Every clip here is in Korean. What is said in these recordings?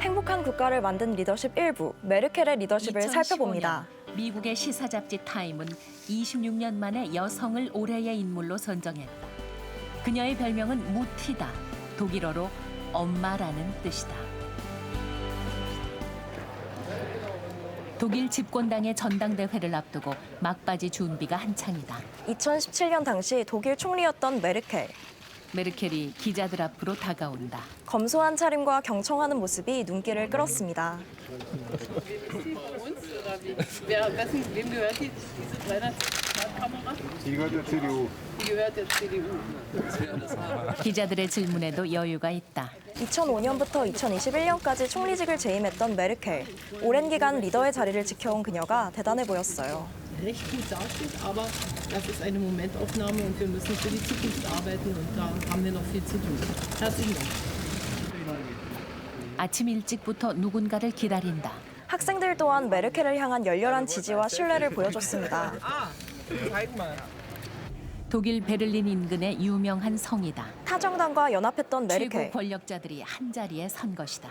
행복한 국가를 만든 리더십 일부, 메르켈의 리더십을 2015년 살펴봅니다. 미국의 시사 잡지 타임은 26년 만에 여성을 올해의 인물로 선정했다. 그녀의 별명은 무티다. 독일어로 엄마라는 뜻이다. 독일 집권당의 전당대회를 앞두고 막바지 준비가 한창이다. 2017년 당시 독일 총리였던 메르켈. 메르켈이 기자들 앞으로 다가온다. 검소한 차림과 경청하는 모습이 눈길을 끌었습니다. Wem gehört diese 300-Grad-Kamera? Die gehört der CDU. Die gehört der CDU. 기자들의 질문에도 여유가 있다. 2005년부터 2021년까지 총리직을 재임했던 메르켈. 오랜 기간 리더의 자리를 지켜온 그녀가 대단해 보였어요. Recht gut dasteht, aber das ist eine Momentaufnahme und wir müssen für die Zukunft arbeiten und da haben wir noch viel zu tun. Herzlichen Dank. 아침 일찍부터 누군가를 기다린다. 학생들 또한 메르켈을 향한 열렬한 지지와 신뢰를 보여줬습니다. 독일 베를린 인근의 유명한 성이다. 타정당과 연합했던 최고 메르켈. 권력자들이 한자리에 선 것이다.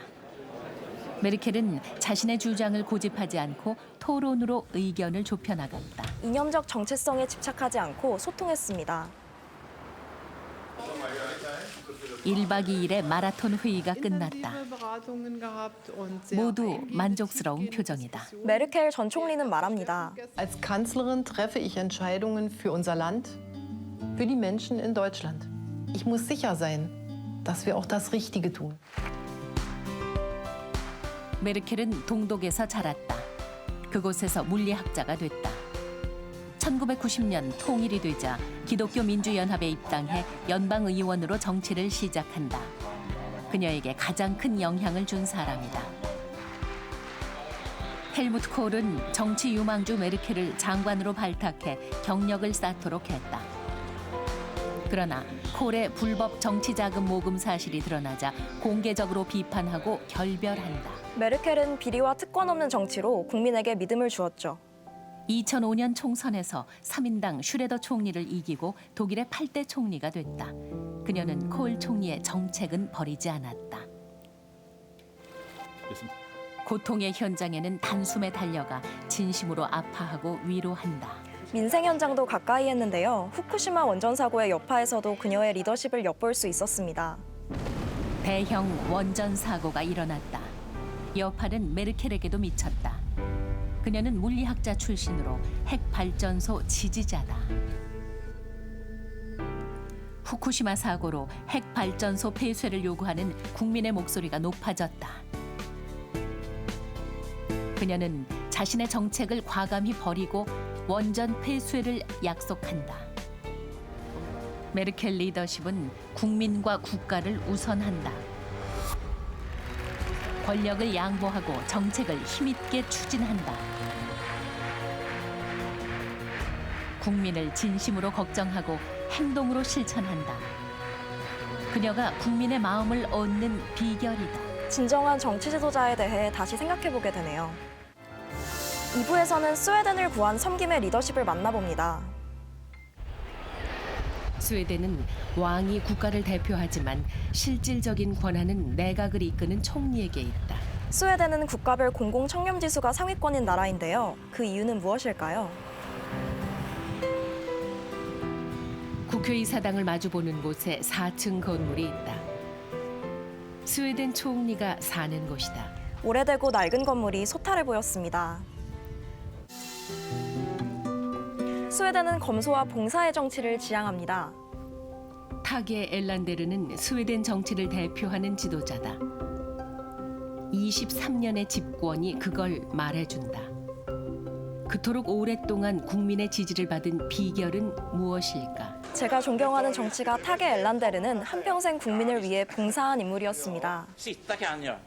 메르켈은 자신의 주장을 고집하지 않고 토론으로 의견을 좁혀나갔다. 이념적 정체성에 집착하지 않고 소통했습니다. 1박 2일의 마라톤 회의가 끝났다. 모두 만족스러운 표정이다. 메르켈 전 총리는 말합니다. Als Kanzlerin treffe ich Entscheidungen für unser Land, für die Menschen in Deutschland. Ich muss sicher sein, dass wir auch das Richtige tun. 메르켈은 동독에서 자랐다. 그곳에서 물리학자가 됐다. 1990년 통일이 되자 기독교 민주연합에 입당해 연방의원으로 정치를 시작한다. 그녀에게 가장 큰 영향을 준 사람이다. 헬무트 콜은 정치 유망주 메르켈을 장관으로 발탁해 경력을 쌓도록 했다. 그러나 콜의 불법 정치 자금 모금 사실이 드러나자 공개적으로 비판하고 결별한다. 메르켈은 비리와 특권 없는 정치로 국민에게 믿음을 주었죠. 2005년 총선에서 3인당 슈레더 총리를 이기고 독일의 8대 총리가 됐다. 그녀는 콜 총리의 정책은 버리지 않았다. 고통의 현장에는 단숨에 달려가 진심으로 아파하고 위로한다. 민생 현장도 가까이 했는데요. 후쿠시마 원전 사고의 여파에서도 그녀의 리더십을 엿볼 수 있었습니다. 대형 원전 사고가 일어났다. 여파는 메르켈에게도 미쳤다. 그녀는 물리학자 출신으로 핵발전소 지지자다. 후쿠시마 사고로 핵발전소 폐쇄를 요구하는 국민의 목소리가 높아졌다. 그녀는 자신의 정책을 과감히 버리고 원전 폐쇄를 약속한다. 메르켈 리더십은 국민과 국가를 우선한다. 권력을 양보하고 정책을 힘있게 추진한다. 국민을 진심으로 걱정하고 행동으로 실천한다. 그녀가 국민의 마음을 얻는 비결이다. 진정한 정치 지도자에 대해 다시 생각해보게 되네요. 2부에서는 스웨덴을 구한 섬김의 리더십을 만나봅니다. 스웨덴은 왕이 국가를 대표하지만 실질적인 권한은 내각을 이끄는 총리에게 있다. 스웨덴은 국가별 공공청렴지수가 상위권인 나라인데요. 그 이유는 무엇일까요? 국회의사당을 마주보는 곳에 4층 건물이 있다. 스웨덴 총리가 사는 곳이다. 오래되고 낡은 건물이 소탈해 보였습니다. 스웨덴은 검소와 봉사의 정치를 지향합니다. 타게 엘란데르는 스웨덴 정치를 대표하는 지도자다. 23년의 집권이 그걸 말해준다. 그토록 오랫동안 국민의 지지를 받은 비결은 무엇일까? 제가 존경하는 정치가 타게 엘란데르는 한평생 국민을 위해 봉사한 인물이었습니다. Sitta kan jag.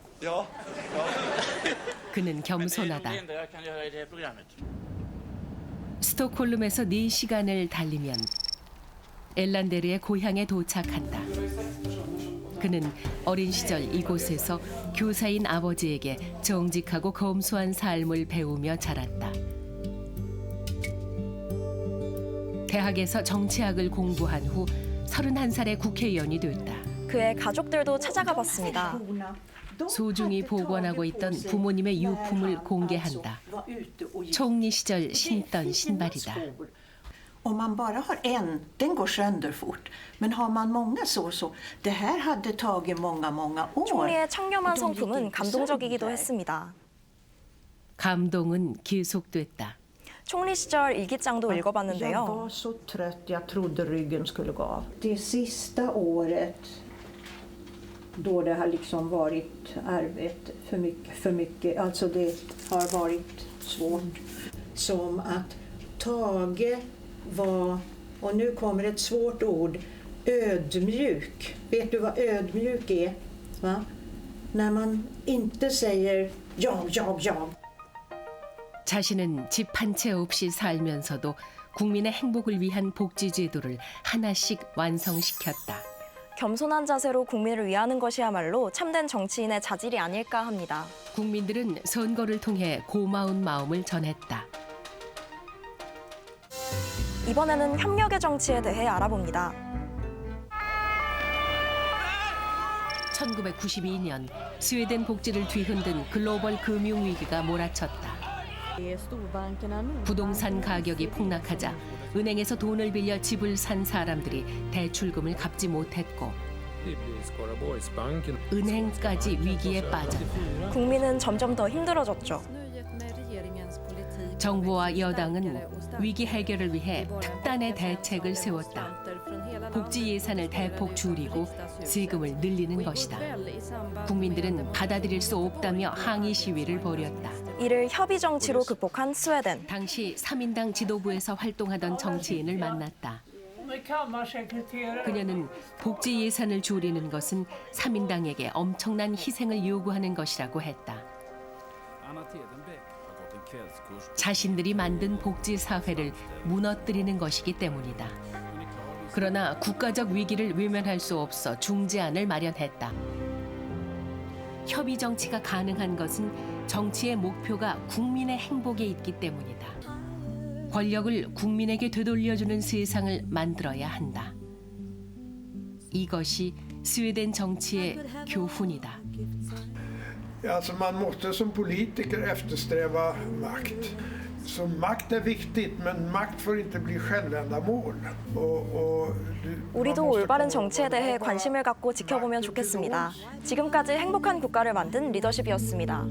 그는 겸손하다. Det är det enda jag kan göra i det här programmet. 스톡홀름에서 4시간을 달리면 엘란데르의 고향에 도착한다. 그는 어린 시절 이곳에서 교사인 아버지에게 정직하고 검소한 삶을 배우며 자랐다. 대학에서 정치학을 공부한 후 31살의 국회의원이 됐다. 그의 가족들도 찾아가 봤습니다. 소중히 보관하고 있던 부모님의 유품을 공개한다. 총리 시절 신던 신발이다. Om man bara har en, den går sönder fort. Men har man många så det här hade tagit många år. 총리의 청렴한 성품은 감동적이기도 했습니다. 감동은 계속됐다. 총리 시절 일기장도 Jag 읽어봤는데요. var så trött, jag trodde ryggen skulle gå av. Det sista året då det har liksom varit arbete för mycket, alltså det har varit svårt. Som att Tage var, och nu kommer ett svårt ord, ödmjuk. Vet du vad ödmjuk är? Va? När man inte säger jag. 자신은 집 한 채 없이 살면서도 국민의 행복을 위한 복지 제도를 하나씩 완성시켰다. 겸손한 자세로 국민을 위하는 것이야말로 참된 정치인의 자질이 아닐까 합니다. 국민들은 선거를 통해 고마운 마음을 전했다. 이번에는 협력의 정치에 대해 알아봅니다. 1992년 스웨덴 복지를 뒤흔든 글로벌 금융위기가 몰아쳤다. 부동산 가격이 폭락하자 은행에서 돈을 빌려 집을 산 사람들이 대출금을 갚지 못했고 은행까지 위기에 빠졌다. 국민은 점점 더 힘들어졌죠. 정부와 여당은 위기 해결을 위해 특단의 대책을 세웠다. 복지 예산을 대폭 줄이고 세금을 늘리는 것이다. 국민들은 받아들일 수 없다며 항의 시위를 벌였다. 이를 협의 정치로 극복한 스웨덴. 당시 3인당 지도부에서 활동하던 정치인을 만났다. 그녀는 복지 예산을 줄이는 것은 3인당에게 엄청난 희생을 요구하는 것이라고 했다. 자신들이 만든 복지 사회를 무너뜨리는 것이기 때문이다. 그러나 국가적 위기를 외면할 수 없어 중재안을 마련했다. 협의 정치가 가능한 것은 정치의 목표가 국민의 행복에 있기 때문이다. 권력을 국민에게 되돌려주는 세상을 만들어야 한다. 이것이 스웨덴 정치의 교훈이다. Alltså man måste som politiker eftersträva makt. Så makt är viktigt, men makt får inte bli självändamål. 우리도 올바른 정치에 대해 관심을 갖고 지켜보면 좋겠습니다. 지금까지 행복한 국가를 만든 리더십이었습니다.